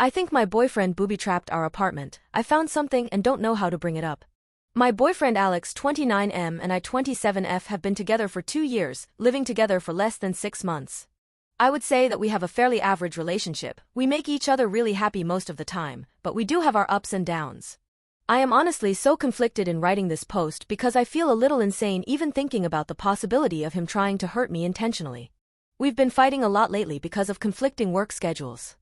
I think my boyfriend booby-trapped our apartment. I found something and don't know how to bring it up. My boyfriend Alex 29M and I 27F have been together for 2 years, living together for less than 6 months. I would say that we have a fairly average relationship. We make each other really happy most of the time, but we do have our ups and downs. I am honestly so conflicted in writing this post because I feel a little insane even thinking about the possibility of him trying to hurt me intentionally. We've been fighting a lot lately because of conflicting work schedules.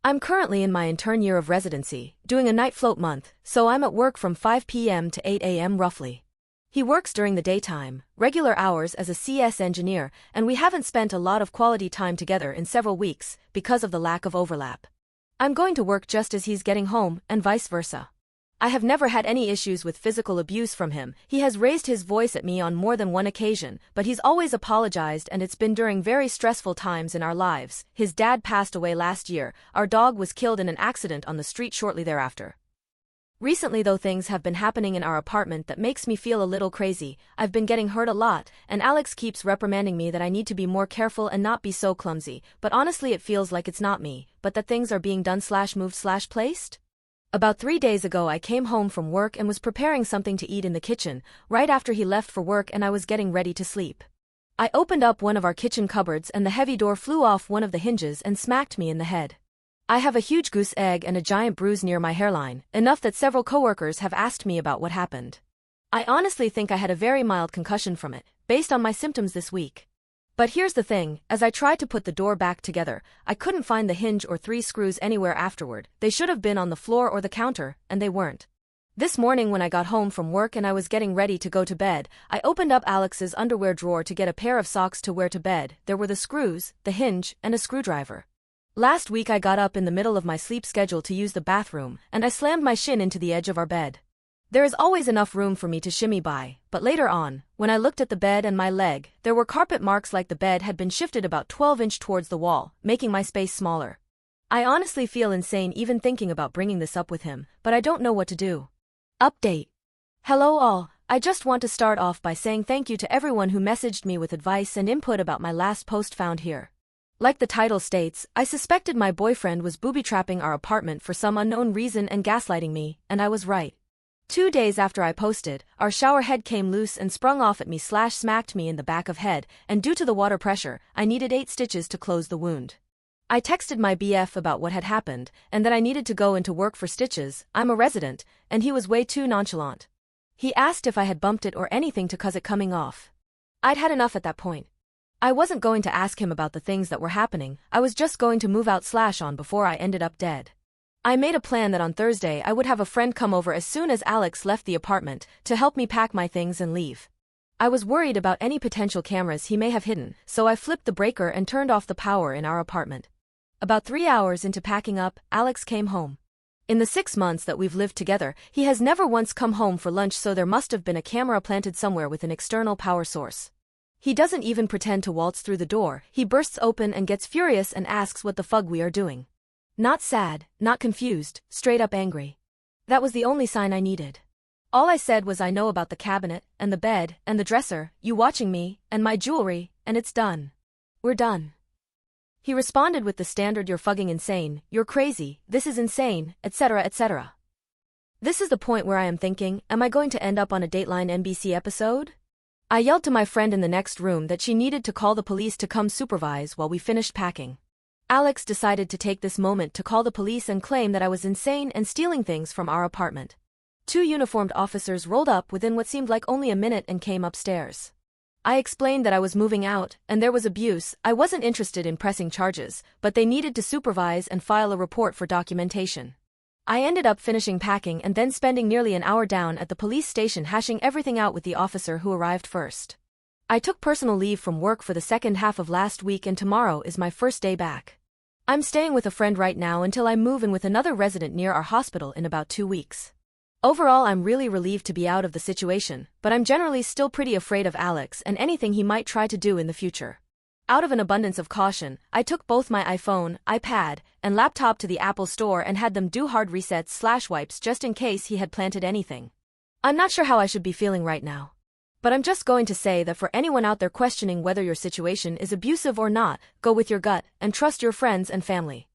I'm currently in my intern year of residency, doing a night float month, so I'm at work from 5 p.m. to 8 a.m. roughly. He works during the daytime, regular hours as a CS engineer, and we haven't spent a lot of quality time together in several weeks because of the lack of overlap. I'm going to work just as he's getting home, and vice versa. I have never had any issues with physical abuse from him. He has raised his voice at me on more than one occasion, but he's always apologized, and it's been during very stressful times in our lives. His dad passed away last year. Our dog was killed in an accident on the street shortly thereafter. Recently though, things have been happening in our apartment that makes me feel a little crazy. I've been getting hurt a lot, and Alex keeps reprimanding me that I need to be more careful and not be so clumsy, but honestly it feels like it's not me, but that things are being done/moved/placed. About 3 days ago I came home from work and was preparing something to eat in the kitchen, right after he left for work and I was getting ready to sleep. I opened up one of our kitchen cupboards and the heavy door flew off one of the hinges and smacked me in the head. I have a huge goose egg and a giant bruise near my hairline, enough that several coworkers have asked me about what happened. I honestly think I had a very mild concussion from it, based on my symptoms this week. But here's the thing, as I tried to put the door back together, I couldn't find the hinge or 3 screws anywhere afterward. They should have been on the floor or the counter, and they weren't. This morning when I got home from work and I was getting ready to go to bed, I opened up Alex's underwear drawer to get a pair of socks to wear to bed. There were the screws, the hinge, and a screwdriver. Last week I got up in the middle of my sleep schedule to use the bathroom, and I slammed my shin into the edge of our bed. There is always enough room for me to shimmy by, but later on, when I looked at the bed and my leg, there were carpet marks like the bed had been shifted about 12 inches towards the wall, making my space smaller. I honestly feel insane even thinking about bringing this up with him, but I don't know what to do. Update. Hello all, I just want to start off by saying thank you to everyone who messaged me with advice and input about my last post found here. Like the title states, I suspected my boyfriend was booby-trapping our apartment for some unknown reason and gaslighting me, and I was right. 2 days after I posted, our shower head came loose and sprung off at me/smacked me in the back of head, and due to the water pressure, I needed 8 stitches to close the wound. I texted my BF about what had happened, and that I needed to go into work for stitches. I'm a resident, and he was way too nonchalant. He asked if I had bumped it or anything to cause it coming off. I'd had enough at that point. I wasn't going to ask him about the things that were happening, I was just going to move out/on before I ended up dead. I made a plan that on Thursday I would have a friend come over as soon as Alex left the apartment, to help me pack my things and leave. I was worried about any potential cameras he may have hidden, so I flipped the breaker and turned off the power in our apartment. About 3 hours into packing up, Alex came home. In the 6 months that we've lived together, he has never once come home for lunch, so there must have been a camera planted somewhere with an external power source. He doesn't even pretend to waltz through the door. He bursts open and gets furious and asks what the fug we are doing. Not sad, not confused, straight up angry. That was the only sign I needed. All I said was I know about the cabinet, and the bed, and the dresser, you watching me, and my jewelry, and it's done. We're done. He responded with the standard "you're fucking insane, you're crazy, this is insane, etc. etc. This is the point where I am thinking, am I going to end up on a Dateline NBC episode? I yelled to my friend in the next room that she needed to call the police to come supervise while we finished packing. Alex decided to take this moment to call the police and claim that I was insane and stealing things from our apartment. 2 uniformed officers rolled up within what seemed like only a minute and came upstairs. I explained that I was moving out, and there was abuse. I wasn't interested in pressing charges, but they needed to supervise and file a report for documentation. I ended up finishing packing and then spending nearly an hour down at the police station hashing everything out with the officer who arrived first. I took personal leave from work for the second half of last week, and tomorrow is my first day back. I'm staying with a friend right now until I move in with another resident near our hospital in about 2 weeks. Overall, I'm really relieved to be out of the situation, but I'm generally still pretty afraid of Alex and anything he might try to do in the future. Out of an abundance of caution, I took both my iPhone, iPad, and laptop to the Apple Store and had them do hard resets/wipes just in case he had planted anything. I'm not sure how I should be feeling right now. But I'm just going to say that for anyone out there questioning whether your situation is abusive or not, go with your gut and trust your friends and family.